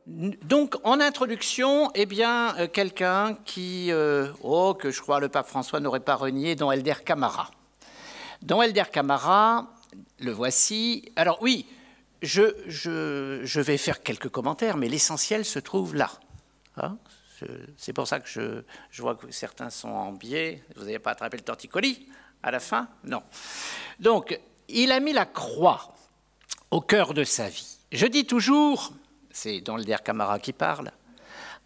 Donc, en introduction, eh bien, quelqu'un qui, que je crois le pape François n'aurait pas renié, Don Helder Camara. Don Helder Camara, le voici. Alors oui, je vais faire quelques commentaires, mais l'essentiel se trouve là. Hein, c'est pour ça que je vois que certains sont en biais. Vous n'avez pas attrapé le torticolis à la fin? Non. Donc, il a mis la croix au cœur de sa vie. Je dis toujours, c'est Don Helder Camara qui parle,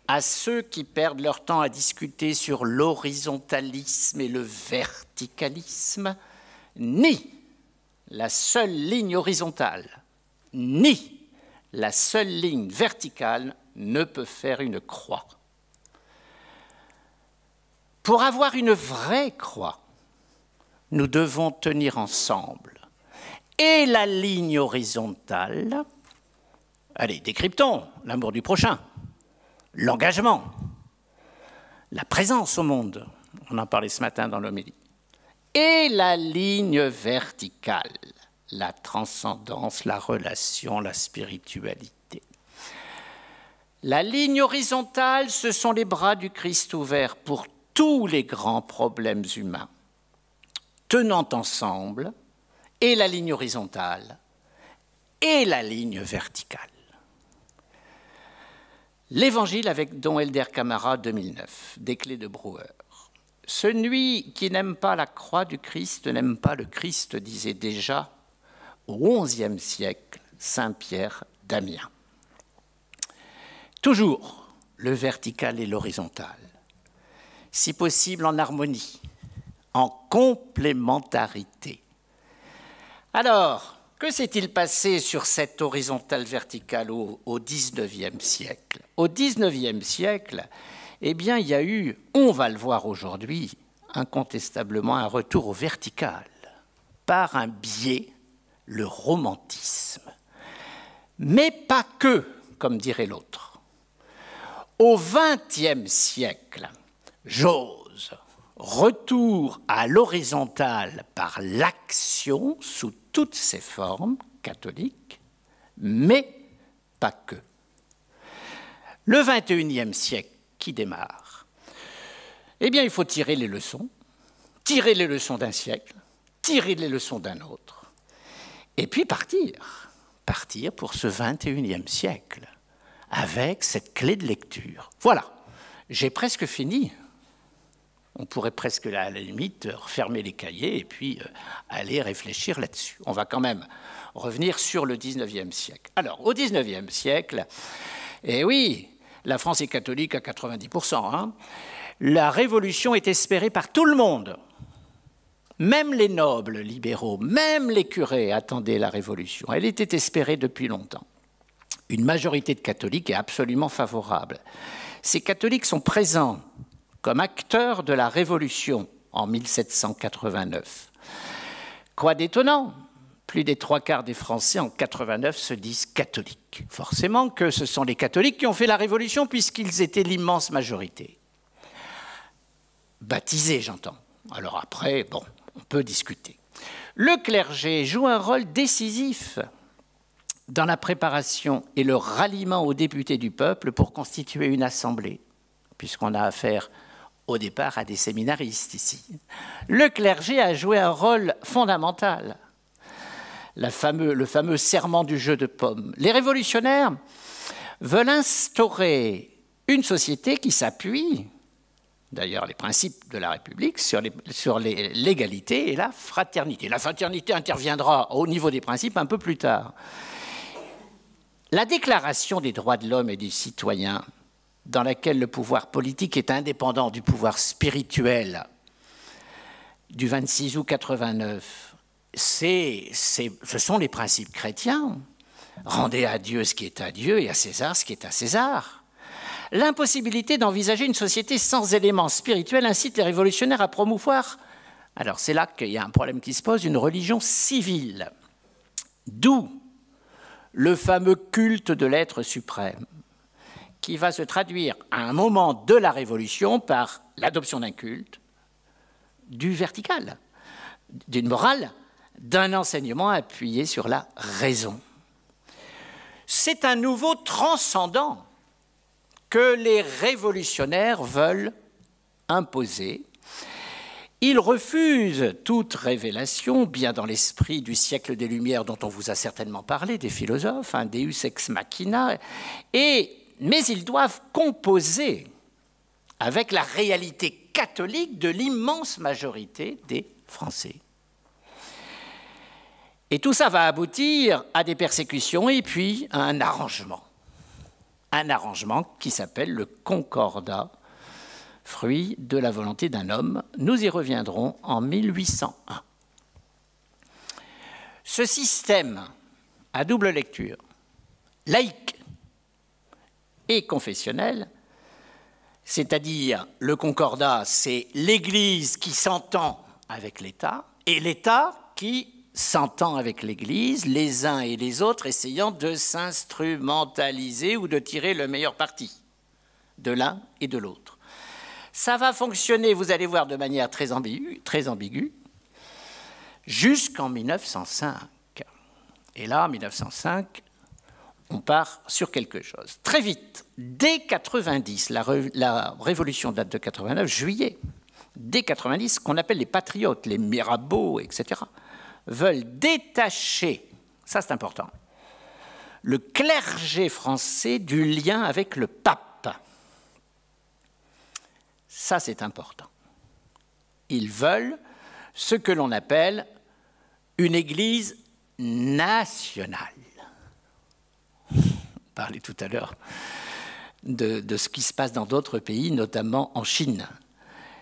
à ceux qui perdent leur temps à discuter sur l'horizontalisme et le verticalisme, ni la seule ligne horizontale, ni la seule ligne verticale ne peut faire une croix. Pour avoir une vraie croix, nous devons tenir ensemble et la ligne horizontale. Allez, décryptons l'amour du prochain, l'engagement, la présence au monde, on en parlait ce matin dans l'homélie, et la ligne verticale, la transcendance, la relation, la spiritualité. La ligne horizontale, ce sont les bras du Christ ouverts pour tous les grands problèmes humains, tenant ensemble, et la ligne horizontale, et la ligne verticale. L'Évangile avec Don Helder Camara, 2009, des Clés de Brouwer. Celui qui n'aime pas la croix du Christ n'aime pas le Christ, disait déjà au XIe siècle saint Pierre d'Amiens. Toujours le vertical et l'horizontal, si possible en harmonie, en complémentarité. Alors, que s'est-il passé sur cette horizontale verticale au XIXe siècle? Au XIXe siècle, eh bien, il y a eu, on va le voir aujourd'hui, incontestablement un retour au vertical, par un biais, le romantisme. Mais pas que, comme dirait l'autre. Au XXe siècle, j'ose, retour à l'horizontale par l'action sous toutes ses formes catholiques, mais pas que. Le XXIe siècle qui démarre, eh bien, il faut tirer les leçons d'un siècle, tirer les leçons d'un autre, et puis partir pour ce XXIe siècle, avec cette clé de lecture. Voilà, j'ai presque fini. On pourrait presque, à la limite, refermer les cahiers et puis aller réfléchir là-dessus. On va quand même revenir sur le XIXe siècle. Alors, au XIXe siècle, eh oui, la France est catholique à 90%. Hein. La révolution est espérée par tout le monde. Même les nobles libéraux, même les curés attendaient la révolution. Elle était espérée depuis longtemps. Une majorité de catholiques est absolument favorable. Ces catholiques sont présents comme acteurs de la Révolution en 1789. Quoi d'étonnant, plus des 3/4 des Français en 89 se disent catholiques. Forcément que ce sont les catholiques qui ont fait la Révolution puisqu'ils étaient l'immense majorité. Baptisés, j'entends. Alors après, bon, on peut discuter. Le clergé joue un rôle décisif dans la préparation et le ralliement aux députés du peuple pour constituer une assemblée, puisqu'on a affaire au départ à des séminaristes ici. Le clergé a joué un rôle fondamental. Le fameux serment du jeu de paume. Les révolutionnaires veulent instaurer une société qui s'appuie, d'ailleurs les principes de la République, sur l'égalité et la fraternité. La fraternité interviendra au niveau des principes un peu plus tard. La Déclaration des droits de l'homme et du citoyen, dans laquelle le pouvoir politique est indépendant du pouvoir spirituel, du 26 août 89, ce sont les principes chrétiens. Rendez à Dieu ce qui est à Dieu et à César ce qui est à César. L'impossibilité d'envisager une société sans éléments spirituels incite les révolutionnaires à promouvoir, alors c'est là qu'il y a un problème qui se pose, une religion civile. D'où le fameux culte de l'être suprême, qui va se traduire à un moment de la Révolution par l'adoption d'un culte, du vertical, d'une morale, d'un enseignement appuyé sur la raison. C'est un nouveau transcendant que les révolutionnaires veulent imposer. Ils refusent toute révélation, bien dans l'esprit du siècle des Lumières dont on vous a certainement parlé, des philosophes, un Deus ex machina, mais ils doivent composer avec la réalité catholique de l'immense majorité des Français. Et tout ça va aboutir à des persécutions et puis à un arrangement qui s'appelle le Concordat, fruit de la volonté d'un homme. Nous y reviendrons en 1801. Ce système à double lecture, laïque et confessionnel, c'est-à-dire le Concordat, c'est l'Église qui s'entend avec l'État et l'État qui s'entend avec l'Église, les uns et les autres essayant de s'instrumentaliser ou de tirer le meilleur parti de l'un et de l'autre. Ça va fonctionner, vous allez voir, de manière très ambiguë jusqu'en 1905. Et là, en 1905, on part sur quelque chose. Très vite, dès 90, la révolution date de 89, juillet, dès 90, ce qu'on appelle les patriotes, les Mirabeau, etc., veulent détacher, ça c'est important, le clergé français du lien avec le pape. Ça, c'est important. Ils veulent ce que l'on appelle une Église nationale. On parlait tout à l'heure de ce qui se passe dans d'autres pays, notamment en Chine.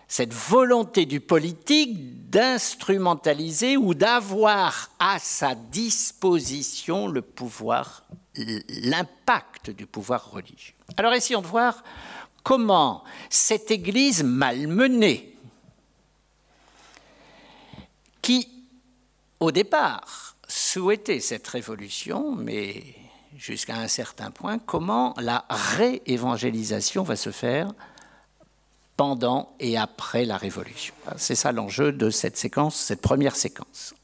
Cette volonté du politique d'instrumentaliser ou d'avoir à sa disposition le pouvoir, l'impact du pouvoir religieux. Alors, essayons de voir comment cette Église malmenée, qui, au départ, souhaitait cette révolution, mais jusqu'à un certain point, comment la réévangélisation va se faire pendant et après la Révolution. C'est ça l'enjeu de cette séquence, cette première séquence.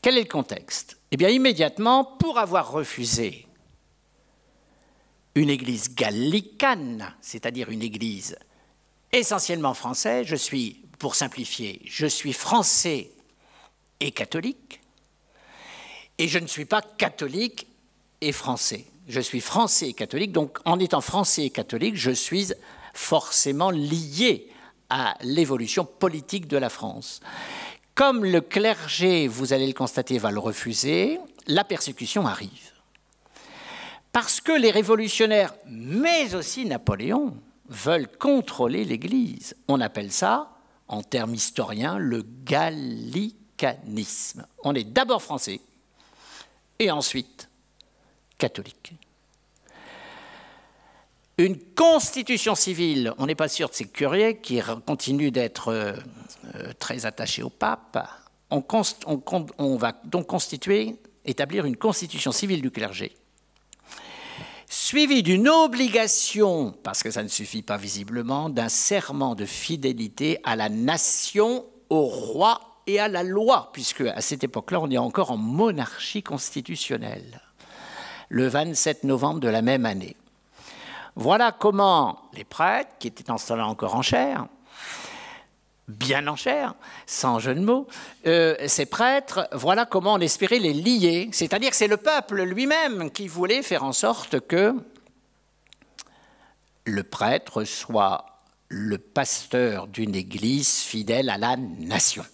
Quel est le contexte? Eh bien, immédiatement, pour avoir refusé une église gallicane, c'est-à-dire une église essentiellement française, je suis, pour simplifier, je suis français et catholique, et je ne suis pas catholique et français. Je suis français et catholique, donc en étant français et catholique, je suis forcément lié à l'évolution politique de la France. Comme le clergé, vous allez le constater, va le refuser, la persécution arrive. Parce que les révolutionnaires, mais aussi Napoléon, veulent contrôler l'Église. On appelle ça, en termes historiens, le gallicanisme. On est d'abord français et ensuite catholique. Une constitution civile, on n'est pas sûr de ces curieux qui continuent d'être très attachés au pape. On va donc établir une constitution civile du clergé, suivie d'une obligation, parce que ça ne suffit pas visiblement, d'un serment de fidélité à la nation, au roi et à la loi, puisque à cette époque-là, on est encore en monarchie constitutionnelle, le 27 novembre de la même année. Voilà comment les prêtres, qui étaient en ce temps-là encore en chair, bien en chair, sans jeu de mots, ces prêtres, voilà comment on espérait les lier. C'est-à-dire que c'est le peuple lui-même qui voulait faire en sorte que le prêtre soit le pasteur d'une église fidèle à la nation.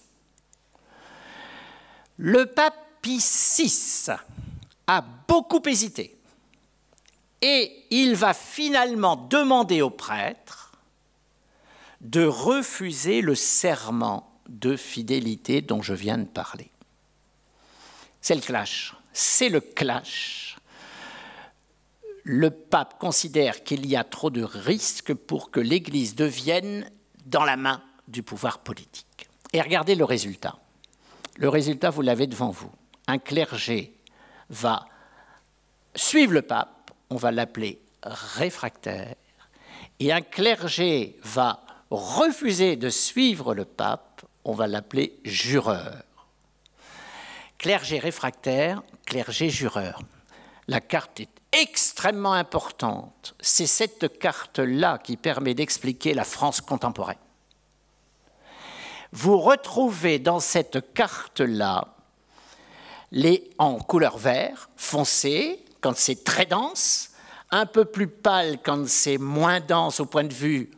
Le pape Pie VI a beaucoup hésité. Et il va finalement demander aux prêtres de refuser le serment de fidélité dont je viens de parler. C'est le clash. C'est le clash. Le pape considère qu'il y a trop de risques pour que l'Église devienne dans la main du pouvoir politique. Et regardez le résultat. Le résultat, vous l'avez devant vous. Un clergé va suivre le pape, on va l'appeler réfractaire, et un clergé va refuser de suivre le pape, on va l'appeler jureur. Clergé réfractaire, clergé jureur. La carte est extrêmement importante. C'est cette carte-là qui permet d'expliquer la France contemporaine. Vous retrouvez dans cette carte-là, en couleur vert, foncé, quand c'est très dense, un peu plus pâle quand c'est moins dense au point de vue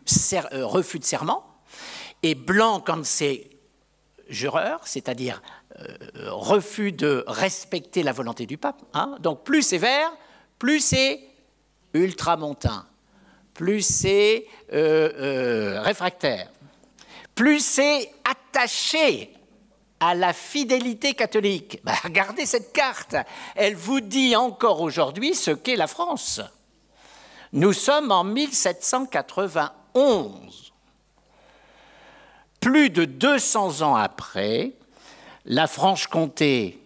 refus de serment, et blanc quand c'est jureur, c'est-à-dire refus de respecter la volonté du pape. Hein. Donc plus c'est vert, plus c'est ultramontain, plus c'est réfractaire, plus c'est attaché à la fidélité catholique. Ben, regardez cette carte, elle vous dit encore aujourd'hui ce qu'est la France. Nous sommes en 1791. Plus de 200 ans après, la Franche-Comté,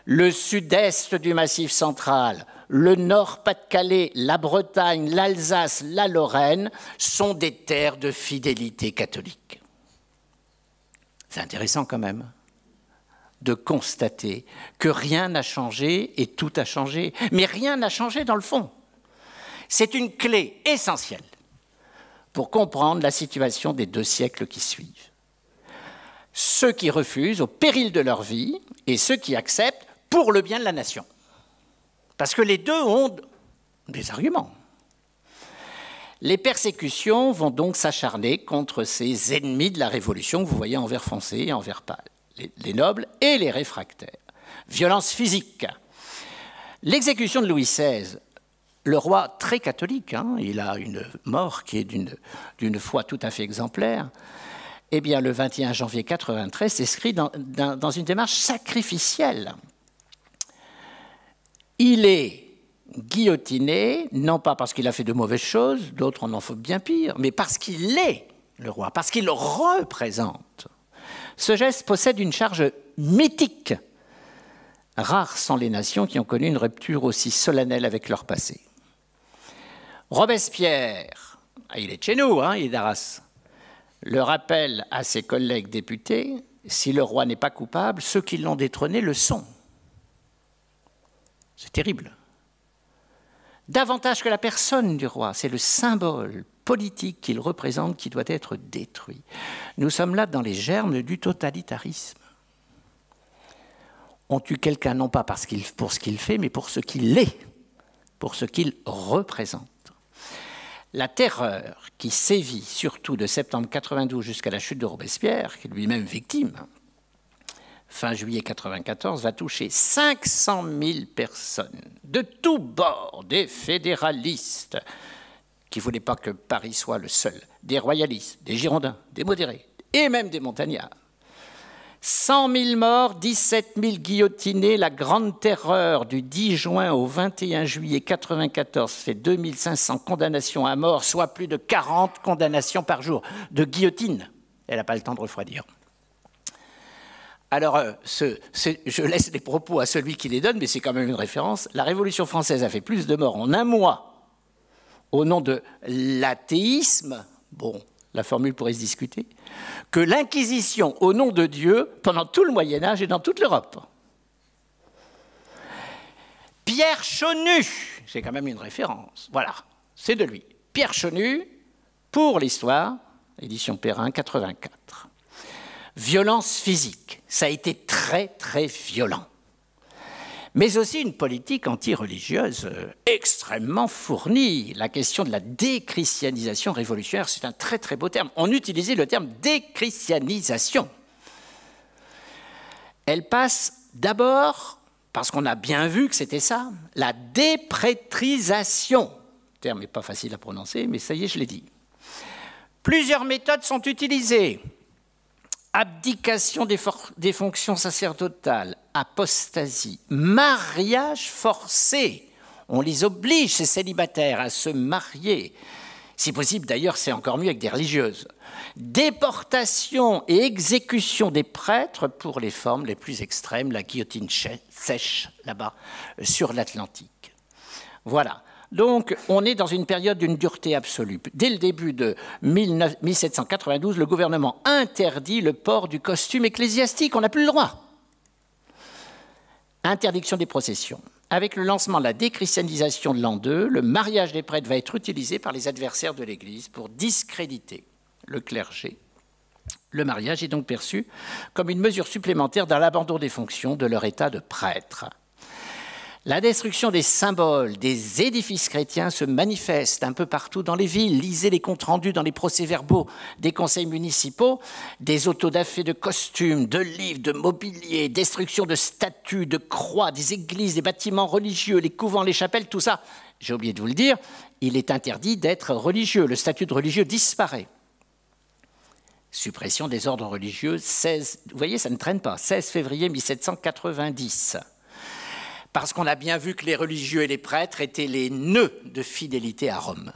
le sud-est du Massif central, le Nord-Pas-de-Calais, la Bretagne, l'Alsace, la Lorraine sont des terres de fidélité catholique. C'est intéressant quand même de constater que rien n'a changé et tout a changé. Mais rien n'a changé dans le fond. C'est une clé essentielle pour comprendre la situation des 2 siècles qui suivent. Ceux qui refusent au péril de leur vie et ceux qui acceptent pour le bien de la nation. Parce que les deux ont des arguments. Les persécutions vont donc s'acharner contre ces ennemis de la Révolution que vous voyez en vert foncé et en vert pâle, les nobles et les réfractaires. Violence physique. L'exécution de Louis XVI, le roi très catholique, hein, il a une mort qui est d'une foi tout à fait exemplaire, eh bien, le 21 janvier 1993 s'inscrit dans une démarche sacrificielle. Il est guillotiné, non pas parce qu'il a fait de mauvaises choses, d'autres en ont fait bien pire, mais parce qu'il est le roi, parce qu'il représente. Ce geste possède une charge mythique. Rares sont les nations qui ont connu une rupture aussi solennelle avec leur passé. Robespierre, il est de chez nous, hein, il est d'Arras, le rappelle à ses collègues députés, si le roi n'est pas coupable, ceux qui l'ont détrôné le sont. C'est terrible. Davantage que la personne du roi, c'est le symbole politique qu'il représente qui doit être détruit. Nous sommes là dans les germes du totalitarisme. On tue quelqu'un non pas pour ce qu'il fait, mais pour ce qu'il est, pour ce qu'il représente. La terreur qui sévit surtout de septembre 92 jusqu'à la chute de Robespierre, qui est lui-même victime, fin juillet 1994, va toucher 500 000 personnes de tous bords, des fédéralistes qui ne voulaient pas que Paris soit le seul, des royalistes, des girondins, des modérés et même des montagnards. 100 000 morts, 17 000 guillotinés, la grande terreur du 10 juin au 21 juillet 1994 fait 2500 condamnations à mort, soit plus de 40 condamnations par jour de guillotine. Elle n'a pas le temps de refroidir. Alors, je laisse les propos à celui qui les donne, mais c'est quand même une référence. La Révolution française a fait plus de morts en un mois au nom de l'athéisme, bon, la formule pourrait se discuter, que l'Inquisition au nom de Dieu pendant tout le Moyen-Âge et dans toute l'Europe. Pierre Chonu, c'est quand même une référence, voilà, c'est de lui. Pierre Chonu, pour l'histoire, édition Perrin, 84. Violence physique, ça a été très très violent. Mais aussi une politique anti-religieuse extrêmement fournie. La question de la déchristianisation révolutionnaire, c'est un très très beau terme. On utilisait le terme déchristianisation. Elle passe d'abord, parce qu'on a bien vu que c'était ça, la déprétrisation. Le terme n'est pas facile à prononcer, mais ça y est, je l'ai dit. Plusieurs méthodes sont utilisées. Abdication des fonctions sacerdotales, apostasie, mariage forcé. On les oblige, ces célibataires, à se marier. Si possible, d'ailleurs, c'est encore mieux avec des religieuses. Déportation et exécution des prêtres pour les formes les plus extrêmes, la guillotine sèche, là-bas, sur l'Atlantique. Voilà. Donc, on est dans une période d'une dureté absolue. Dès le début de 1792, le gouvernement interdit le port du costume ecclésiastique. On n'a plus le droit. Interdiction des processions. avec le lancement de la déchristianisation de l'an 2, le mariage des prêtres va être utilisé par les adversaires de l'Église pour discréditer le clergé. Le mariage est donc perçu comme une mesure supplémentaire dans l'abandon des fonctions de leur état de prêtre. La destruction des symboles, des édifices chrétiens se manifeste un peu partout dans les villes. Lisez les comptes rendus dans les procès-verbaux des conseils municipaux, des autodafés de costumes, de livres, de mobilier, destruction de statues, de croix, des églises, des bâtiments religieux, les couvents, les chapelles, tout ça. J'ai oublié de vous le dire, il est interdit d'être religieux. Le statut de religieux disparaît. Suppression des ordres religieux, 16, vous voyez, ça ne traîne pas, 16 février 1790. Parce qu'on a bien vu que les religieux et les prêtres étaient les nœuds de fidélité à Rome.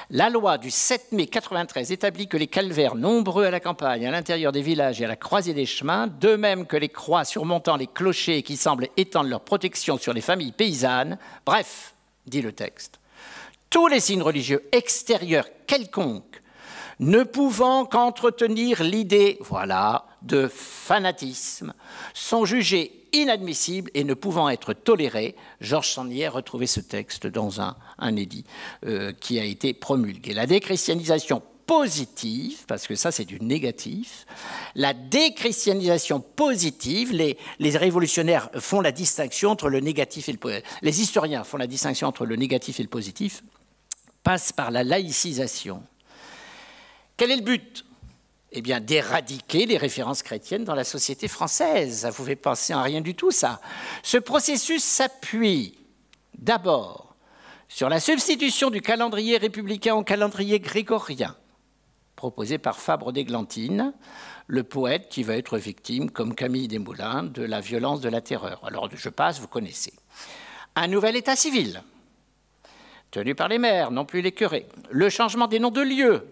La loi du 7 mai 93 établit que les calvaires nombreux à la campagne, à l'intérieur des villages et à la croisée des chemins, de même que les croix surmontant les clochers qui semblent étendre leur protection sur les familles paysannes, bref, dit le texte, tous les signes religieux extérieurs quelconques ne pouvant qu'entretenir l'idée, voilà, de fanatisme, sont jugés inadmissibles et ne pouvant être tolérés. Georges Sand a retrouvé ce texte dans un édit qui a été promulgué. La déchristianisation positive, parce que ça c'est du négatif, la déchristianisation positive, les révolutionnaires font la distinction entre le négatif et le positif, les historiens font la distinction entre le négatif et le positif, passe par la laïcisation. Quel est le but ? Eh bien, d'éradiquer les références chrétiennes dans la société française. Ça vous fait penser à rien du tout, ça. Ce processus s'appuie d'abord sur la substitution du calendrier républicain au calendrier grégorien, proposé par Fabre d'Églantine, le poète qui va être victime, comme Camille Desmoulins, de la violence de la terreur. Alors, je passe, vous connaissez. Un nouvel état civil, tenu par les maires, non plus les curés. Le changement des noms de lieux,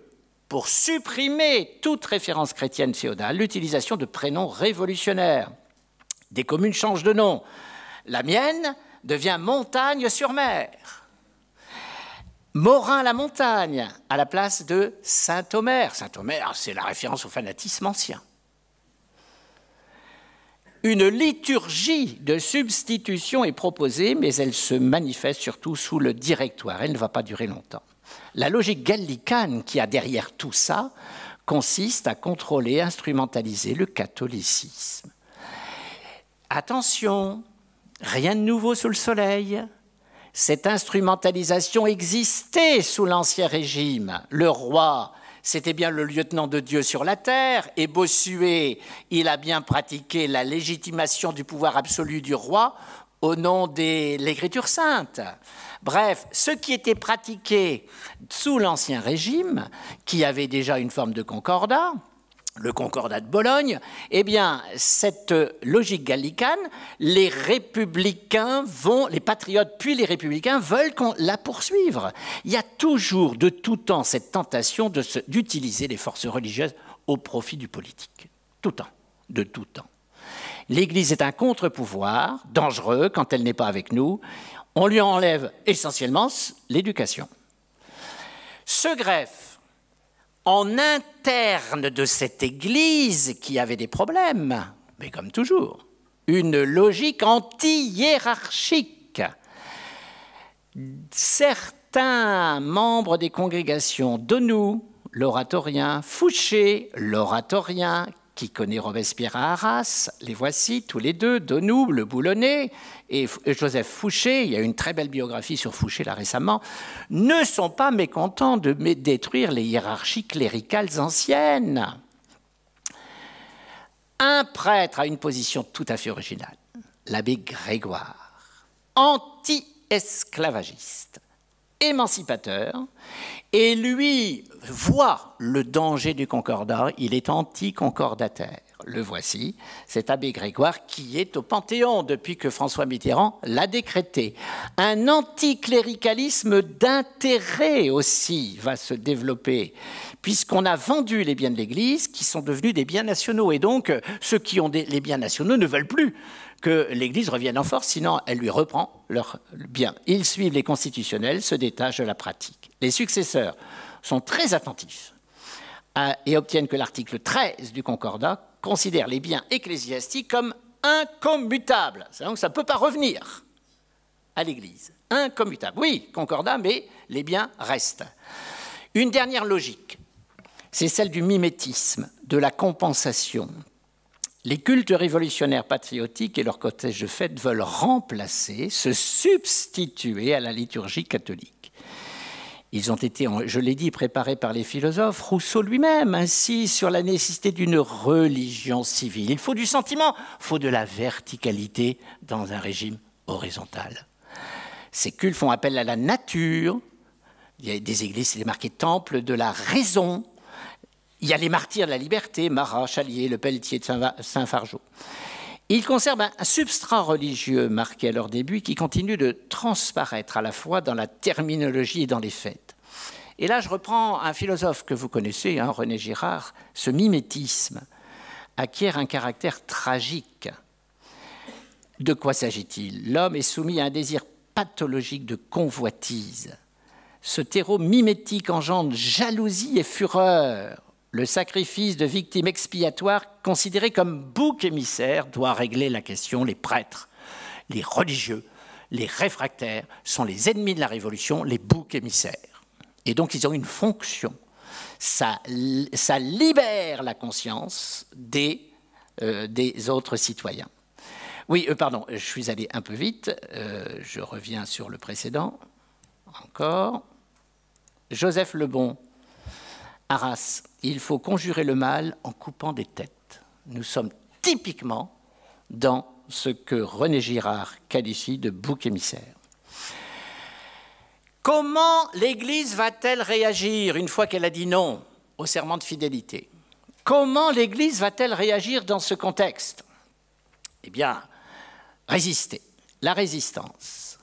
pour supprimer toute référence chrétienne féodale, l'utilisation de prénoms révolutionnaires. Des communes changent de nom. La mienne devient Montagne-sur-Mer. Morin-la-Montagne, à la place de Saint-Omer. Saint-Omer, c'est la référence au fanatisme ancien. Une liturgie de substitution est proposée, mais elle se manifeste surtout sous le directoire. Elle ne va pas durer longtemps. La logique gallicane qui a derrière tout ça consiste à contrôler, instrumentaliser le catholicisme. Attention, rien de nouveau sous le soleil. Cette instrumentalisation existait sous l'Ancien Régime. Le roi, c'était bien le lieutenant de Dieu sur la terre, et Bossuet, il a bien pratiqué la légitimation du pouvoir absolu du roi au nom de l'Écriture sainte. Bref, ce qui était pratiqué sous l'Ancien Régime, qui avait déjà une forme de concordat, le concordat de Bologne, eh bien, cette logique gallicane, les républicains les patriotes puis les républicains veulent la poursuivre. Il y a toujours, de tout temps, cette tentation d'utiliser les forces religieuses au profit du politique. Tout temps, de tout temps. L'Église est un contre-pouvoir, dangereux quand elle n'est pas avec nous. On lui enlève essentiellement l'éducation. Se greffe en interne de cette Église qui avait des problèmes, mais comme toujours, une logique anti-hiérarchique. Certains membres des congrégations, Donou, l'oratorien, Fouché, l'oratorien, qui connaît Robespierre à Arras, les voici tous les deux, Donou, le Boulonnais, et Joseph Fouché, il y a une très belle biographie sur Fouché là récemment, ne sont pas mécontents de détruire les hiérarchies cléricales anciennes. Un prêtre a une position tout à fait originale, l'abbé Grégoire, anti-esclavagiste, émancipateur, et lui voit le danger du concordat, il est anti-concordataire. Le voici, cet abbé Grégoire qui est au Panthéon depuis que François Mitterrand l'a décrété. Un anticléricalisme d'intérêt aussi va se développer, puisqu'on a vendu les biens de l'Église qui sont devenus des biens nationaux. Et donc, ceux qui ont les biens nationaux ne veulent plus que l'Église revienne en force, sinon elle lui reprend leurs biens. Ils suivent les constitutionnels, se détachent de la pratique. Les successeurs sont très attentifs et obtiennent que l'article 13 du Concordat considère les biens ecclésiastiques comme incommutables. Donc ça ne peut pas revenir. à l'Église. Incommutable. Oui, concordat, mais les biens restent. Une dernière logique, c'est celle du mimétisme, de la compensation. Les cultes révolutionnaires patriotiques et leurs cortèges de fêtes veulent remplacer, se substituer à la liturgie catholique. Ils ont été, je l'ai dit, préparés par les philosophes, Rousseau lui-même insiste sur la nécessité d'une religion civile. Il faut du sentiment, il faut de la verticalité dans un régime horizontal. Ces cultes font appel à la nature. Il y a des églises, c'est marqué temple de la raison. Il y a les martyrs de la liberté, Marat, Chalier, Le Pelletier de Saint-Fargeau. Ils conservent un substrat religieux marqué à leur début qui continue de transparaître à la fois dans la terminologie et dans les fêtes. Et là, je reprends un philosophe que vous connaissez, René Girard. Ce mimétisme acquiert un caractère tragique. De quoi s'agit-il? L'homme est soumis à un désir pathologique de convoitise. Ce terreau mimétique engendre jalousie et fureur. Le sacrifice de victimes expiatoires, considéré comme bouc émissaire, doit régler la question. Les prêtres, les religieux, les réfractaires sont les ennemis de la Révolution, les boucs émissaires. Et donc, ils ont une fonction. Ça libère la conscience des autres citoyens. Oui, pardon, je suis allé un peu vite. Je reviens sur le précédent. Encore. Joseph Lebon. Arras, il faut conjurer le mal en coupant des têtes. Nous sommes typiquement dans ce que René Girard qualifie de bouc émissaire. Comment l'Église va-t-elle réagir une fois qu'elle a dit non au serment de fidélité? Comment l'Église va-t-elle réagir dans ce contexte? Eh bien, résister. La résistance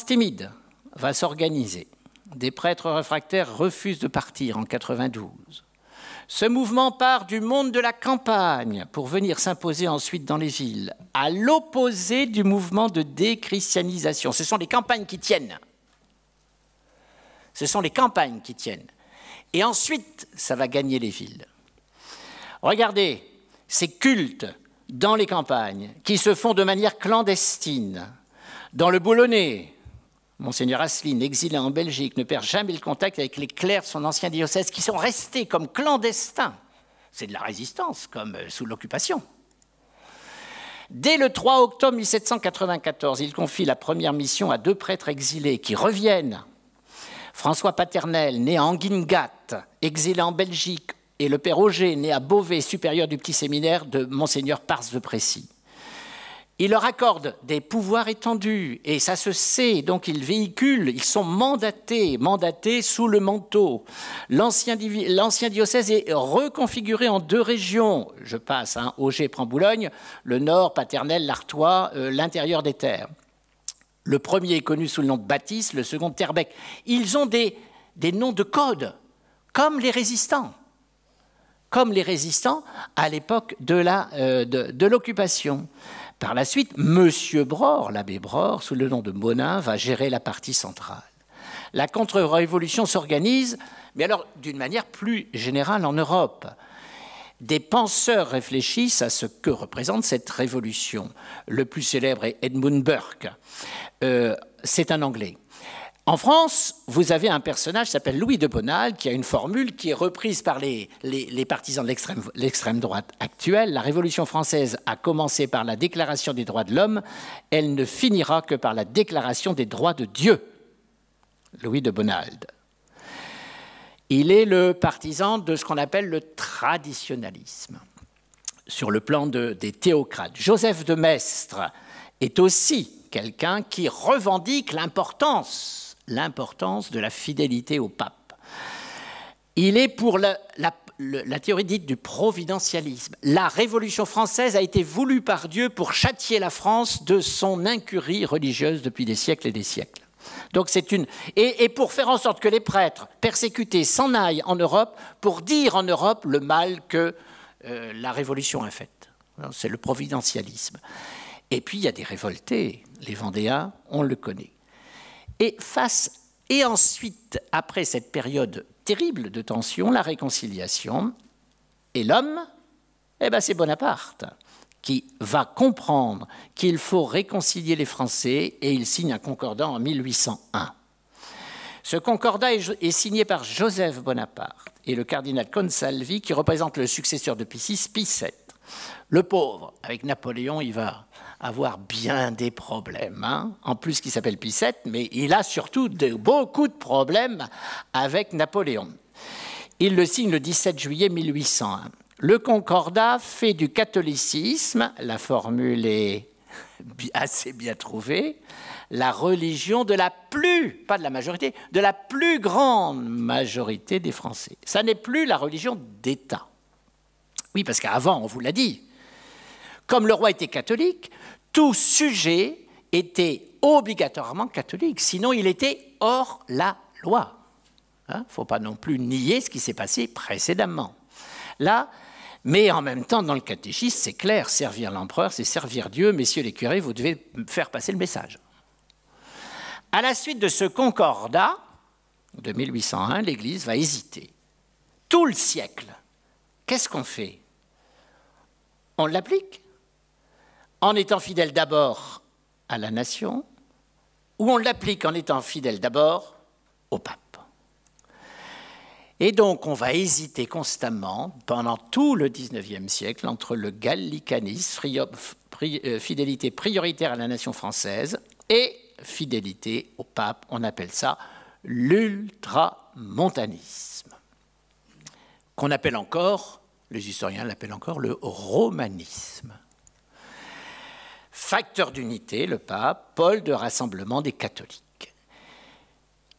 timide va s'organiser. Des prêtres réfractaires refusent de partir en 92. Ce mouvement part du monde de la campagne pour venir s'imposer ensuite dans les villes, à l'opposé du mouvement de déchristianisation. Ce sont les campagnes qui tiennent. Ce sont les campagnes qui tiennent. Et ensuite, ça va gagner les villes. Regardez, ces cultes dans les campagnes qui se font de manière clandestine. Dans le Boulonnais, Monseigneur Asselineau, exilé en Belgique, ne perd jamais le contact avec les clercs de son ancien diocèse qui sont restés comme clandestins. C'est de la résistance, comme sous l'occupation. Dès le 3 octobre 1794, il confie la première mission à 2 prêtres exilés qui reviennent. François Paternel, né à Anguingat, exilé en Belgique, et le père Auger, né à Beauvais, supérieur du petit séminaire de Monseigneur Pars de Précy. Il leur accorde des pouvoirs étendus, et ça se sait, donc ils véhiculent, ils sont mandatés sous le manteau. L'ancien diocèse est reconfiguré en 2 régions. Je passe, Auger prend Boulogne, le nord, Paternel, l'Artois, l'intérieur des terres. Le premier est connu sous le nom de Baptiste, le second Terbec. Ils ont des noms de code, comme les résistants à l'époque de l'occupation. Par la suite, Monsieur Brord, l'abbé Brord, sous le nom de Monin, va gérer la partie centrale. La contre-révolution s'organise, mais alors d'une manière plus générale en Europe. Des penseurs réfléchissent à ce que représente cette révolution. Le plus célèbre est Edmund Burke. C'est un Anglais. En France, vous avez un personnage qui s'appelle Louis de Bonald, qui a une formule qui est reprise par les partisans de l'extrême droite actuelle. La Révolution française a commencé par la Déclaration des droits de l'homme, elle ne finira que par la Déclaration des droits de Dieu. Louis de Bonald. Il est le partisan de ce qu'on appelle le traditionnalisme, sur le plan des théocrates. Joseph de Maistre est aussi quelqu'un qui revendique l'importance de la fidélité au pape. Il est pour la théorie dite du providentialisme. La Révolution française a été voulue par Dieu pour châtier la France de son incurie religieuse depuis des siècles et des siècles. Donc et pour faire en sorte que les prêtres persécutés s'en aillent en Europe pour dire en Europe le mal que la Révolution a fait. C'est le providentialisme. Et puis il y a des révoltés, les Vendéens, on le connaît. Et ensuite, après cette période terrible de tension, la réconciliation, et l'homme, c'est Bonaparte, qui va comprendre qu'il faut réconcilier les Français et il signe un concordat en 1801. Ce concordat est signé par Joseph Bonaparte et le cardinal Consalvi, qui représente le successeur de Pie VI, Pie VII. Le pauvre, avec Napoléon, il va avoir bien des problèmes. Hein, en plus qu'il s'appelle Pie VII, mais il a surtout beaucoup de problèmes avec Napoléon. Il le signe le 17 juillet 1801. Le concordat fait du catholicisme, la formule est assez bien trouvée, la religion de la pas de la majorité, de la plus grande majorité des Français. Ça n'est plus la religion d'État. Oui, parce qu'avant, on vous l'a dit, comme le roi était catholique, tout sujet était obligatoirement catholique, sinon il était hors la loi. Il ne faut pas non plus nier ce qui s'est passé précédemment. Là, mais en même temps, dans le catéchisme, c'est clair, servir l'empereur, c'est servir Dieu. Messieurs les curés, vous devez faire passer le message. À la suite de ce concordat de 1801, l'Église va hésiter. Tout le siècle, qu'est-ce qu'on fait? On l'applique en étant fidèle d'abord à la nation, ou on l'applique en étant fidèle d'abord au pape. Et donc, on va hésiter constamment, pendant tout le XIXe siècle, entre le gallicanisme, fidélité prioritaire à la nation française, et fidélité au pape. On appelle ça l'ultramontanisme, qu'on appelle encore, les historiens l'appellent encore, le romanisme. Facteur d'unité, le pape, pôle de rassemblement des catholiques.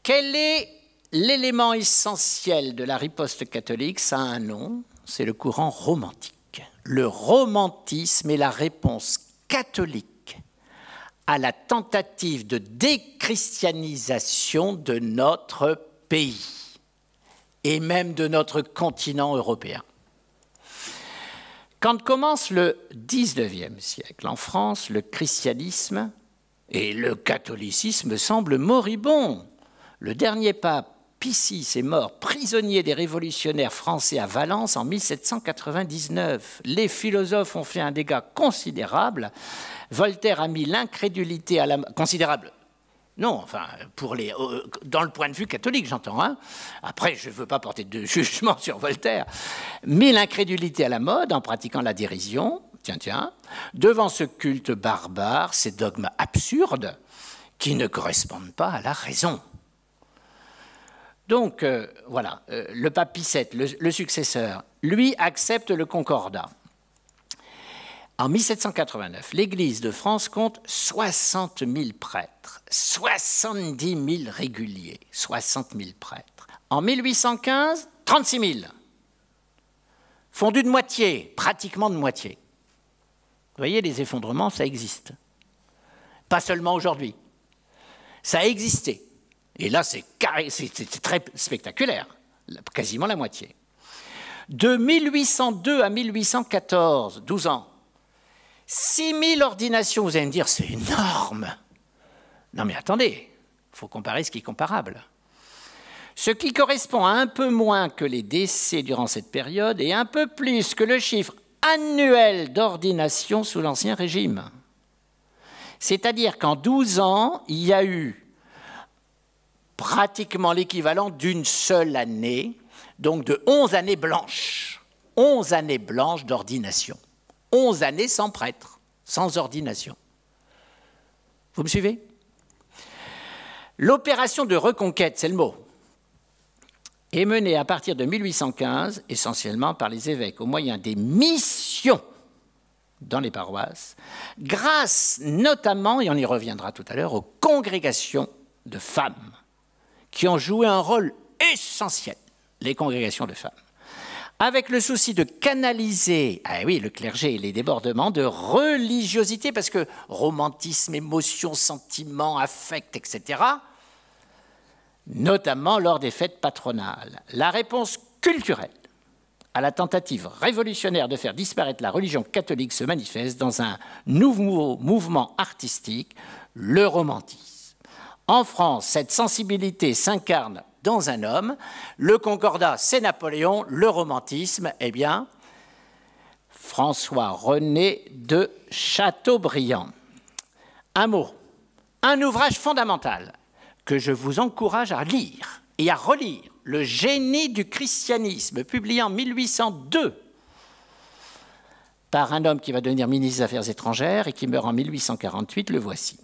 Quel est l'élément essentiel de la riposte catholique? Ça a un nom, c'est le courant romantique. Le romantisme est la réponse catholique à la tentative de déchristianisation de notre pays et même de notre continent européen. Quand commence le XIXe siècle, en France, le christianisme et le catholicisme semblent moribonds. Le dernier pape, Pie VI, est mort prisonnier des révolutionnaires français à Valence en 1799. Les philosophes ont fait un dégât considérable. Voltaire a mis l'incrédulité à la... Considérable. Non, enfin, dans le point de vue catholique, j'entends. Hein. Après, je ne veux pas porter de jugement sur Voltaire. Mis l'incrédulité à la mode en pratiquant la dérision, devant ce culte barbare, ces dogmes absurdes qui ne correspondent pas à la raison. Donc, voilà, le pape Pie VII, le successeur, lui accepte le concordat. En 1789, l'Église de France compte 60 000 prêtres, 70 000 réguliers, 60 000 prêtres. En 1815, 36 000. Fondu de moitié, pratiquement de moitié. Vous voyez, les effondrements, ça existe. Pas seulement aujourd'hui. Ça a existé. Et là, c'est très spectaculaire, quasiment la moitié. De 1802 à 1814, 12 ans, 6 000 ordinations, vous allez me dire, c'est énorme. Non mais attendez, il faut comparer ce qui est comparable. Ce qui correspond à un peu moins que les décès durant cette période et un peu plus que le chiffre annuel d'ordinations sous l'Ancien Régime. C'est-à-dire qu'en 12 ans, il y a eu pratiquement l'équivalent d'une seule année, donc de 11 années blanches. 11 années blanches d'ordination. 11 années sans prêtre, sans ordination. Vous me suivez? L'opération de reconquête, c'est le mot, est menée à partir de 1815, essentiellement par les évêques, au moyen des missions dans les paroisses, grâce notamment, et on y reviendra tout à l'heure, aux congrégations de femmes, qui ont joué un rôle essentiel, les congrégations de femmes, avec le souci de canaliser, le clergé et les débordements de religiosité, parce que romantisme, émotion, sentiment, affect, etc., notamment lors des fêtes patronales. La réponse culturelle à la tentative révolutionnaire de faire disparaître la religion catholique se manifeste dans un nouveau mouvement artistique, le romantisme. En France, cette sensibilité s'incarne dans un homme. Le concordat, c'est Napoléon. Le romantisme, François-René de Chateaubriand. Un mot, un ouvrage fondamental que je vous encourage à lire et à relire, Le génie du christianisme, publié en 1802 par un homme qui va devenir ministre des Affaires étrangères et qui meurt en 1848, le voici.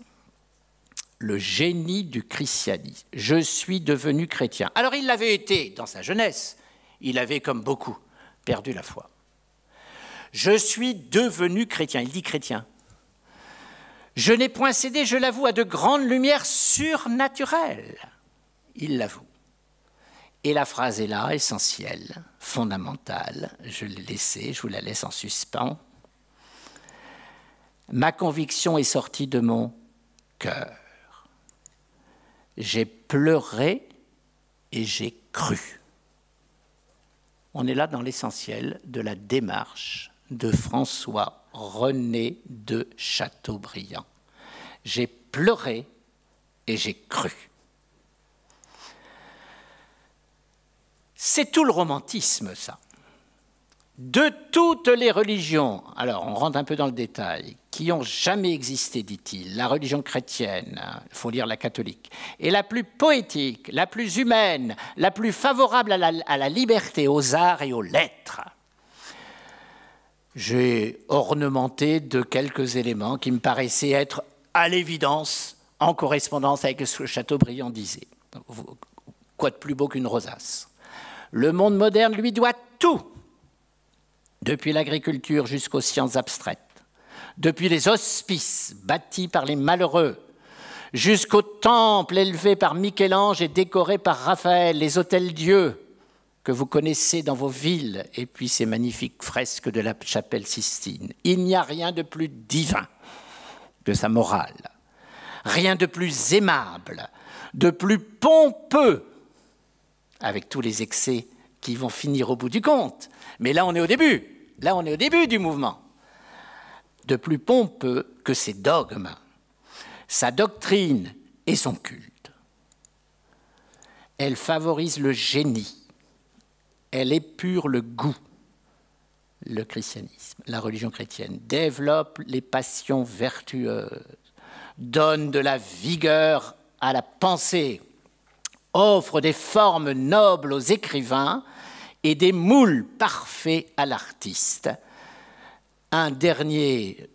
Le génie du christianisme. Je suis devenu chrétien. Alors il l'avait été dans sa jeunesse, il avait comme beaucoup perdu la foi. Je suis devenu chrétien, il dit chrétien. Je n'ai point cédé, je l'avoue, à de grandes lumières surnaturelles. Il l'avoue. Et la phrase est là, essentielle, fondamentale. Je l'ai laissée, je vous la laisse en suspens. Ma conviction est sortie de mon cœur. J'ai pleuré et j'ai cru. On est là dans l'essentiel de la démarche de François-René de Chateaubriand. J'ai pleuré et j'ai cru. C'est tout le romantisme, ça. De toutes les religions, alors on rentre un peu dans le détail, qui ont jamais existé, dit-il, la religion chrétienne, il faut lire la catholique, est la plus poétique, la plus humaine, la plus favorable à la liberté, aux arts et aux lettres. J'ai ornementé de quelques éléments qui me paraissaient être à l'évidence en correspondance avec ce que Chateaubriand disait. Quoi de plus beau qu'une rosace? Le monde moderne lui doit tout, depuis l'agriculture jusqu'aux sciences abstraites, depuis les hospices bâtis par les malheureux, jusqu'aux temples élevés par Michel-Ange et décorés par Raphaël, les hôtels-dieux que vous connaissez dans vos villes, et puis ces magnifiques fresques de la chapelle Sistine. Il n'y a rien de plus divin que sa morale, rien de plus aimable, de plus pompeux, avec tous les excès qui vont finir au bout du compte. Mais là, on est au début. Là, on est au début du mouvement. De plus pompeux que ses dogmes, sa doctrine et son culte. Elle favorise le génie. Elle épure le goût. Le christianisme, la religion chrétienne, développe les passions vertueuses, donne de la vigueur à la pensée, offre des formes nobles aux écrivains et des moules parfaits à l'artiste. Un dernier,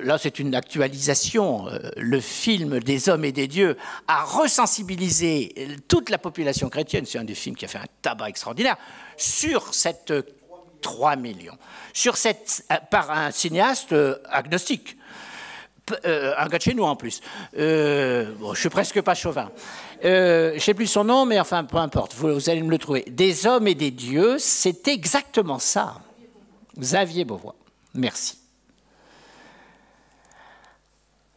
là c'est une actualisation, le film des hommes et des dieux a resensibilisé toute la population chrétienne, c'est un des films qui a fait un tabac extraordinaire, sur cette 3 millions, sur cette, par un cinéaste agnostique. Un gars de chez nous en plus. Bon, je suis presque pas chauvin. Je ne sais plus son nom, mais enfin, peu importe, vous allez me le trouver. Des hommes et des dieux, c'est exactement ça. Xavier Beauvois. Merci.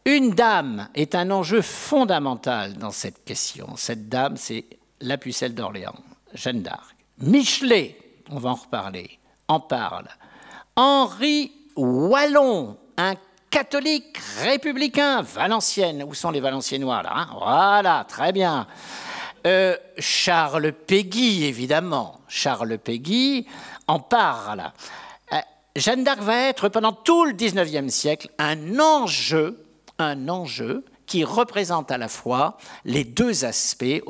Une dame est un enjeu fondamental dans cette question. Cette dame, c'est la pucelle d'Orléans, Jeanne d'Arc. Michelet, on va en reparler, en parle. Henri Wallon, un catholique républicain, Valenciennes. Où sont les Valenciennois, là, hein? Voilà, très bien. Charles Péguy, évidemment. Charles Péguy en parle. Jeanne d'Arc va être, pendant tout le XIXe siècle, un enjeu qui représente à la fois les deux aspects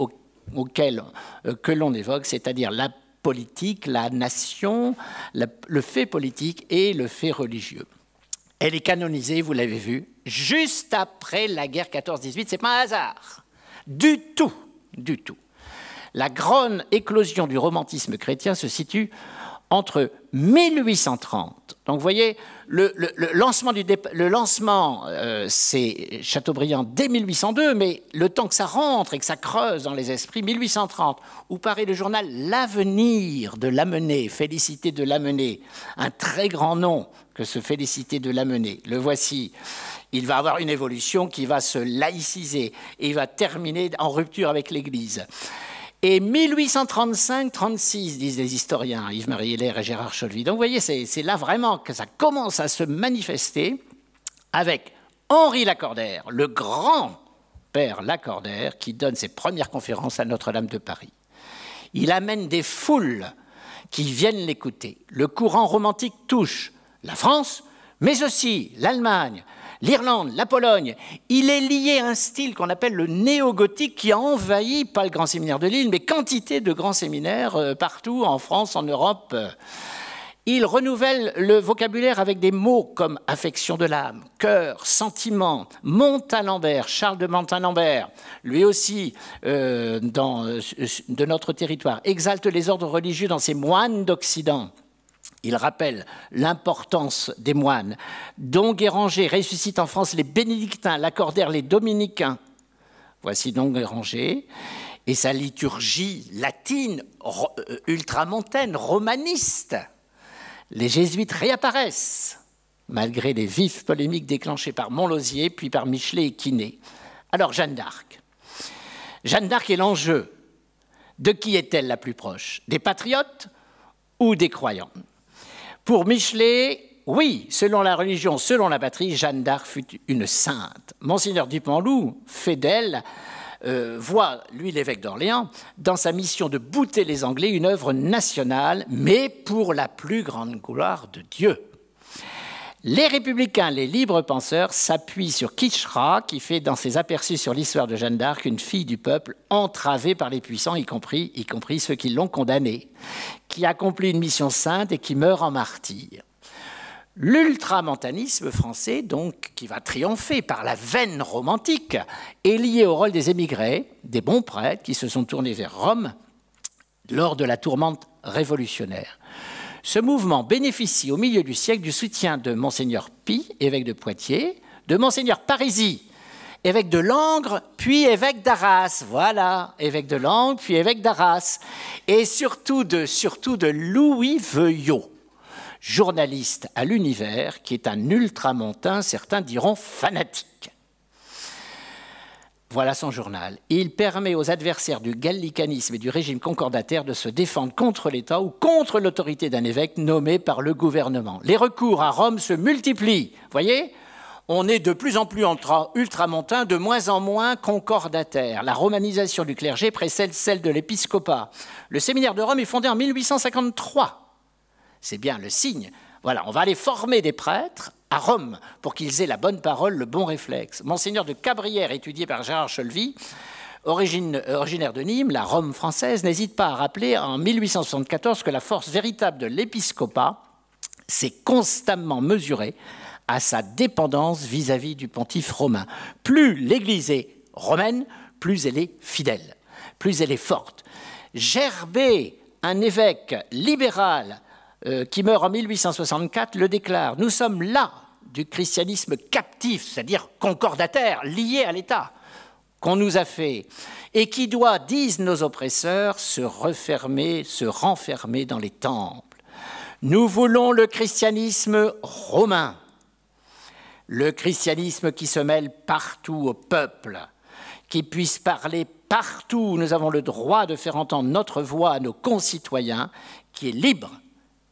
que l'on évoque, c'est-à-dire la politique, la nation, le fait politique et le fait religieux. Elle est canonisée, vous l'avez vu, juste après la guerre 14-18. C'est pas un hasard. Du tout, du tout. La grande éclosion du romantisme chrétien se situe entre 1830. Donc, vous voyez, le lancement, c'est Chateaubriand dès 1802, mais le temps que ça rentre et que ça creuse dans les esprits, 1830, où paraît le journal L'Avenir de Lamennais, Félicité de Lamennais, un très grand nom que ce Félicité de Lamennais. Le voici. Il va avoir une évolution qui va se laïciser et il va terminer en rupture avec l'Église. Et 1835-36, disent les historiens, Yves-Marie Heller et Gérard Cholvy. Donc vous voyez, c'est là vraiment que ça commence à se manifester avec Henri Lacordaire, le grand père Lacordaire, qui donne ses premières conférences à Notre-Dame de Paris. Il amène des foules qui viennent l'écouter. Le courant romantique touche la France, mais aussi l'Allemagne, l'Irlande, la Pologne. Il est lié à un style qu'on appelle le néo-gothique qui a envahi, pas le grand séminaire de Lille, mais quantité de grands séminaires partout en France, en Europe. Il renouvelle le vocabulaire avec des mots comme affection de l'âme, cœur, sentiment. Montalembert, Charles de Montalembert, lui aussi de notre territoire, exalte les ordres religieux dans ses moines d'Occident. Il rappelle l'importance des moines. Don Guéranger ressuscite en France les bénédictins, l'accordèrent les dominicains. Voici Don Guéranger. Et sa liturgie latine, ultramontaine, romaniste. Les jésuites réapparaissent, malgré les vives polémiques déclenchées par Montlosier, puis par Michelet et Quinet. Alors, Jeanne d'Arc. Jeanne d'Arc est l'enjeu. De qui est-elle la plus proche? Des patriotes ou des croyants? Pour Michelet, oui, selon la religion, selon la patrie, Jeanne d'Arc fut une sainte. Monseigneur Dupont-Loup fait d'elle, voit, lui l'évêque d'Orléans, dans sa mission de bouter les Anglais, une œuvre nationale, mais pour la plus grande gloire de Dieu. Les républicains, les libres penseurs, s'appuient sur Quicherat, qui fait dans ses aperçus sur l'histoire de Jeanne d'Arc une fille du peuple entravée par les puissants, y compris ceux qui l'ont condamnée, qui accomplit une mission sainte et qui meurt en martyr. L'ultramontanisme français, donc, qui va triompher par la veine romantique, est lié au rôle des émigrés, des bons prêtres qui se sont tournés vers Rome lors de la tourmente révolutionnaire. Ce mouvement bénéficie au milieu du siècle du soutien de Monseigneur Pie, évêque de Poitiers, de Monseigneur Parisis, évêque de Langres, puis évêque d'Arras. Voilà, évêque de Langres, puis évêque d'Arras. Et surtout de Louis Veuillot, journaliste à l'Univers, qui est un ultramontain, certains diront fanatique. Voilà son journal. Il permet aux adversaires du gallicanisme et du régime concordataire de se défendre contre l'État ou contre l'autorité d'un évêque nommé par le gouvernement. Les recours à Rome se multiplient. Vous voyez, on est de plus en plus ultramontain, de moins en moins concordataire. La romanisation du clergé précède celle de l'épiscopat. Le séminaire de Rome est fondé en 1853. C'est bien le signe. Voilà, on va aller former des prêtres à Rome pour qu'ils aient la bonne parole, le bon réflexe. Monseigneur de Cabrières, étudié par Gérard Cholvy, originaire de Nîmes, la Rome française, n'hésite pas à rappeler en 1874 que la force véritable de l'épiscopat s'est constamment mesurée à sa dépendance vis-à-vis du pontife romain. Plus l'Église est romaine, plus elle est fidèle, plus elle est forte. Gerbet, un évêque libéral qui meurt en 1864, le déclare « Nous sommes là du christianisme captif, c'est-à-dire concordataire, lié à l'État, qu'on nous a fait, et qui doit, disent nos oppresseurs, se renfermer dans les temples. Nous voulons le christianisme romain, le christianisme qui se mêle partout au peuple, qui puisse parler partout où nous avons le droit de faire entendre notre voix à nos concitoyens, qui est libre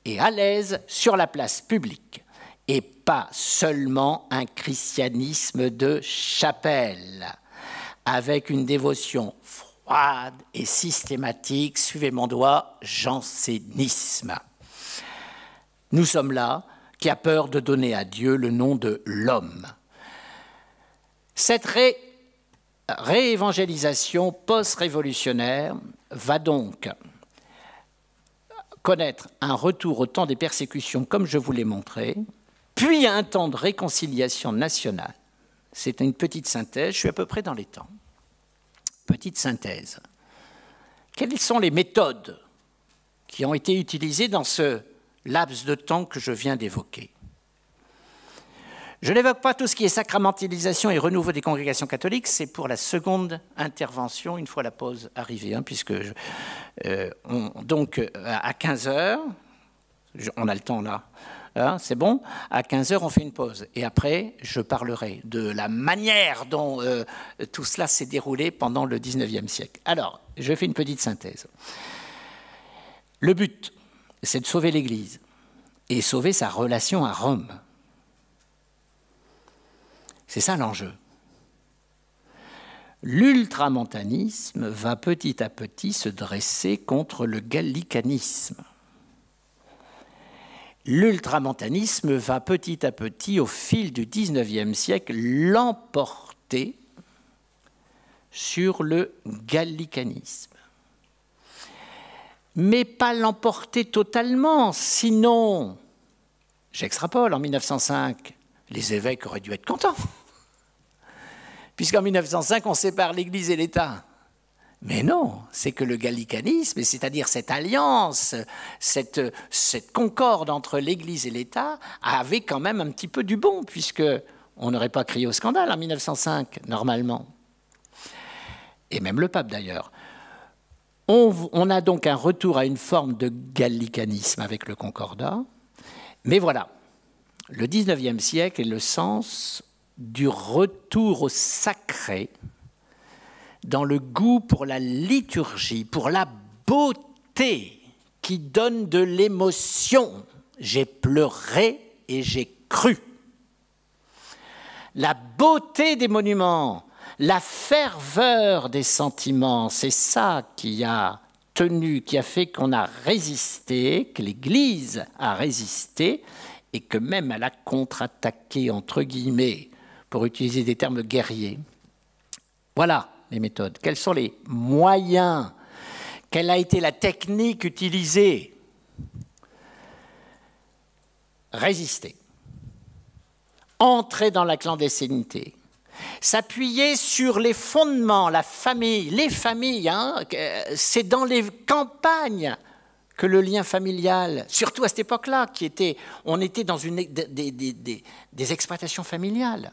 et à l'aise sur la place publique, et pas seulement un christianisme de chapelle, avec une dévotion froide et systématique, suivez mon doigt, jansénisme. Nous sommes là, qui a peur de donner à Dieu le nom de l'homme. Cette réévangélisation post-révolutionnaire va donc connaître un retour au temps des persécutions, comme je vous l'ai montré, puis un temps de réconciliation nationale. C'est une petite synthèse, je suis à peu près dans les temps. Petite synthèse. Quelles sont les méthodes qui ont été utilisées dans ce laps de temps que je viens d'évoquer? Je n'évoque pas tout ce qui est sacramentalisation et renouveau des congrégations catholiques, c'est pour la seconde intervention, une fois la pause arrivée, puisque donc à 15h, on a le temps là, c'est bon, à 15h on fait une pause, et après je parlerai de la manière dont tout cela s'est déroulé pendant le 19e siècle. Alors, je fais une petite synthèse. Le but, c'est de sauver l'Église, et sauver sa relation à Rome. C'est ça l'enjeu. L'ultramontanisme va petit à petit se dresser contre le gallicanisme. l'ultramontanisme va petit à petit, au fil du XIXe siècle, l'emporter sur le gallicanisme. Mais pas l'emporter totalement, sinon, j'extrapole, en 1905, les évêques auraient dû être contents, puisqu'en 1905, on sépare l'Église et l'État. Mais non, c'est que le gallicanisme, c'est-à-dire cette alliance, cette concorde entre l'Église et l'État, avait quand même un petit peu du bon, puisqu'on n'aurait pas crié au scandale en 1905, normalement. Et même le pape, d'ailleurs. On a donc un retour à une forme de gallicanisme avec le Concordat. Mais voilà, le XIXe siècle est le sens du retour au sacré, dans le goût pour la liturgie, pour la beauté qui donne de l'émotion. J'ai pleuré et j'ai cru. La beauté des monuments, la ferveur des sentiments, c'est ça qui a tenu, qui a fait qu'on a résisté, que l'Église a résisté et que même elle a contre-attaqué, entre guillemets, pour utiliser des termes guerriers. Voilà les méthodes. Quels sont les moyens? Quelle a été la technique utilisée? Résister. Entrer dans la clandestinité. S'appuyer sur les fondements, la famille, les familles. Hein, c'est dans les campagnes que le lien familial, surtout à cette époque-là, on était dans des exploitations familiales.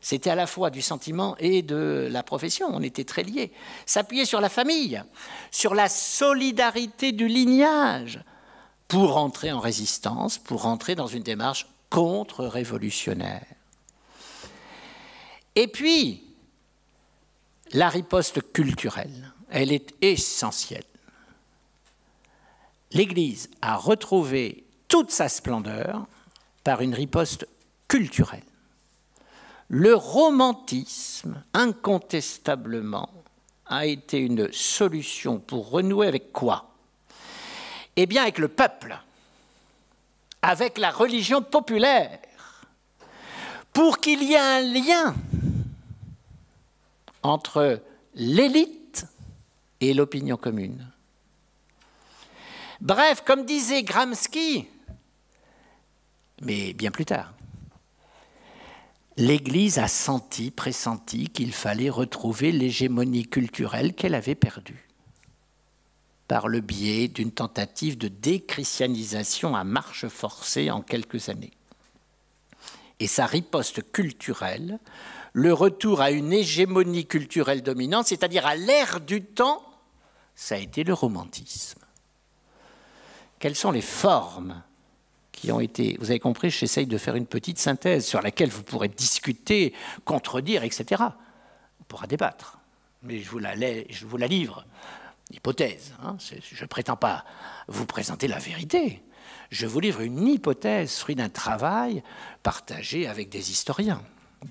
C'était à la fois du sentiment et de la profession, on était très liés. S'appuyer sur la famille, sur la solidarité du lignage, pour entrer en résistance, pour entrer dans une démarche contre-révolutionnaire. Et puis, la riposte culturelle, elle est essentielle. L'Église a retrouvé toute sa splendeur par une riposte culturelle. Le romantisme, incontestablement, a été une solution pour renouer avec quoi? Eh bien, avec le peuple, avec la religion populaire, pour qu'il y ait un lien entre l'élite et l'opinion commune. Bref, comme disait Gramsci, mais bien plus tard, l'Église a pressenti qu'il fallait retrouver l'hégémonie culturelle qu'elle avait perdue par le biais d'une tentative de déchristianisation à marche forcée en quelques années. Et sa riposte culturelle, le retour à une hégémonie culturelle dominante, c'est-à-dire à l'ère du temps, ça a été le romantisme. Quelles sont les formes qui ont été... Vous avez compris, j'essaye de faire une petite synthèse sur laquelle vous pourrez discuter, contredire, etc. On pourra débattre, mais je vous la livre. Hypothèse, hein, je ne prétends pas vous présenter la vérité. Je vous livre une hypothèse, fruit d'un travail partagé avec des historiens,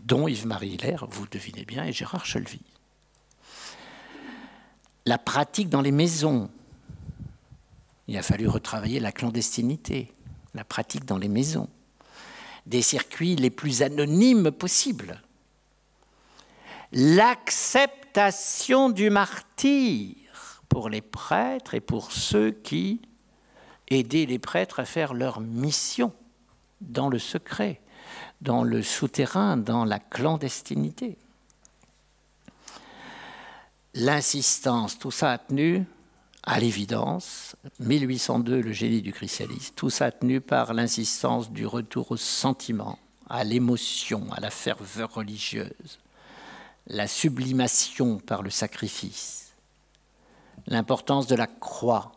dont Yves-Marie Hilaire, vous devinez bien, et Gérard Chelvy. La pratique dans les maisons. Il a fallu retravailler la clandestinité, la pratique dans les maisons, des circuits les plus anonymes possibles. L'acceptation du martyre pour les prêtres et pour ceux qui aidaient les prêtres à faire leur mission dans le secret, dans le souterrain, dans la clandestinité. L'insistance, tout ça a tenu, à l'évidence, 1802, le génie du christianisme, tout ça a tenu par l'insistance du retour au sentiment, à l'émotion, à la ferveur religieuse, la sublimation par le sacrifice, l'importance de la croix,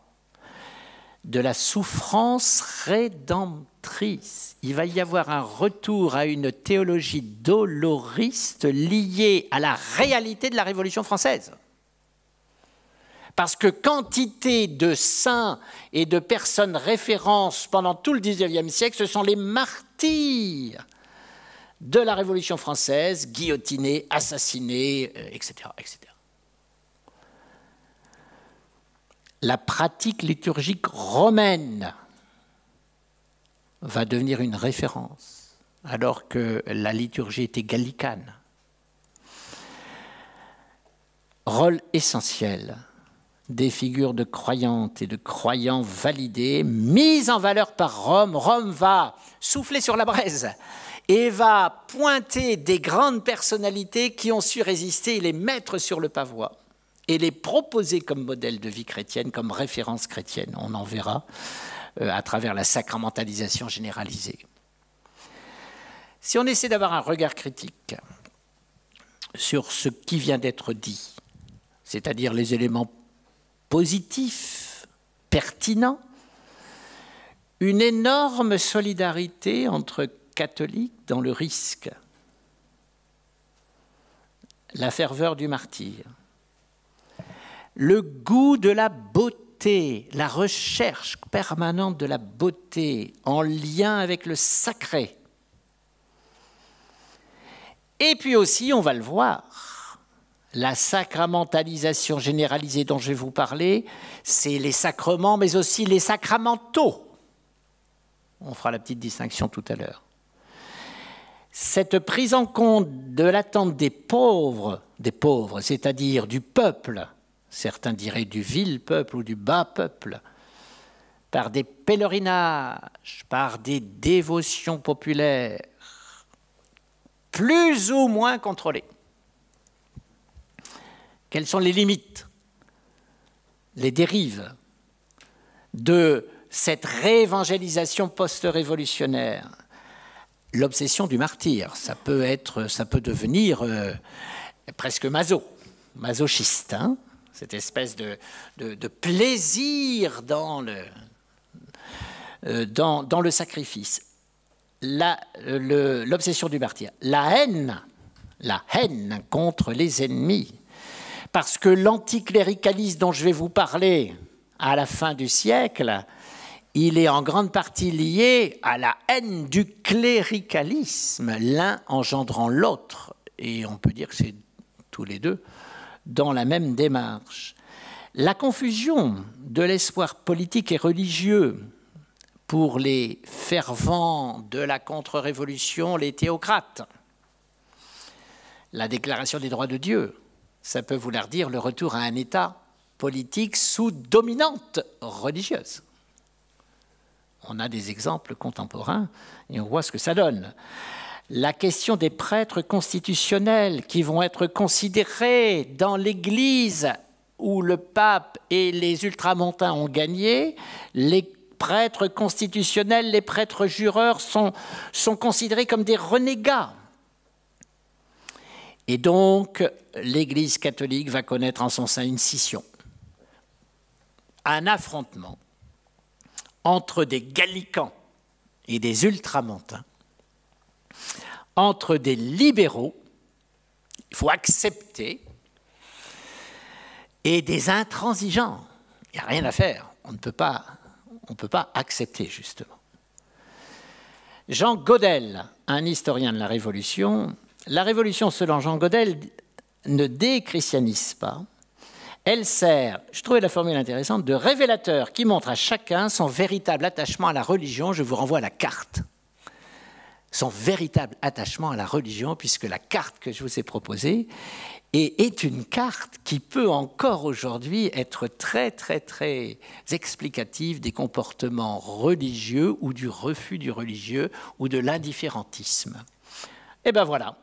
de la souffrance rédemptrice. Il va y avoir un retour à une théologie doloriste liée à la réalité de la Révolution française. Parce que quantité de saints et de personnes références pendant tout le XIXe siècle, ce sont les martyrs de la Révolution française, guillotinés, assassinés, etc., etc. La pratique liturgique romaine va devenir une référence, alors que la liturgie était gallicane. Rôle essentiel des figures de croyantes et de croyants validés, mises en valeur par Rome. Rome va souffler sur la braise et va pointer des grandes personnalités qui ont su résister et les mettre sur le pavois et les proposer comme modèle de vie chrétienne, comme référence chrétienne. On en verra à travers la sacramentalisation généralisée. Si on essaie d'avoir un regard critique sur ce qui vient d'être dit, c'est-à-dire les éléments positifs, pertinents, une énorme solidarité entre catholiques dans le risque, la ferveur du martyr, le goût de la beauté, la recherche permanente de la beauté en lien avec le sacré. Et puis aussi, on va le voir, la sacramentalisation généralisée dont je vais vous parler, c'est les sacrements, mais aussi les sacramentaux. On fera la petite distinction tout à l'heure. Cette prise en compte de l'attente des pauvres, c'est-à-dire du peuple, certains diraient du vil peuple ou du bas peuple, par des pèlerinages, par des dévotions populaires, plus ou moins contrôlées. Quelles sont les limites, les dérives de cette réévangélisation post-révolutionnaire? L'obsession du martyr, ça peut devenir presque masochiste, hein, cette espèce de plaisir dans le sacrifice. L'obsession du martyr, la haine contre les ennemis, parce que l'anticléricalisme dont je vais vous parler à la fin du siècle, il est en grande partie lié à la haine du cléricalisme, l'un engendrant l'autre. Et on peut dire que c'est tous les deux dans la même démarche. La confusion de l'espoir politique et religieux pour les fervents de la contre-révolution, les théocrates. La déclaration des droits de Dieu, ça peut vouloir dire le retour à un état politique sous dominante religieuse. On a des exemples contemporains et on voit ce que ça donne. La question des prêtres constitutionnels qui vont être considérés dans l'Église où le pape et les ultramontains ont gagné, les prêtres constitutionnels, les prêtres jureurs sont considérés comme des renégats. Et donc, l'Église catholique va connaître en son sein une scission, un affrontement entre des gallicans et des ultramontains, entre des libéraux, il faut accepter, et des intransigeants. Il n'y a rien à faire, on ne peut pas accepter, justement. Jean Godel, un historien de la Révolution, selon Jean Godel, ne déchristianise pas. Elle sert, je trouvais la formule intéressante, de révélateur qui montre à chacun son véritable attachement à la religion. Je vous renvoie à la carte. Son véritable attachement à la religion, puisque la carte que je vous ai proposée est une carte qui peut encore aujourd'hui être très, très, très explicative des comportements religieux ou du refus du religieux ou de l'indifférentisme. Et bien voilà.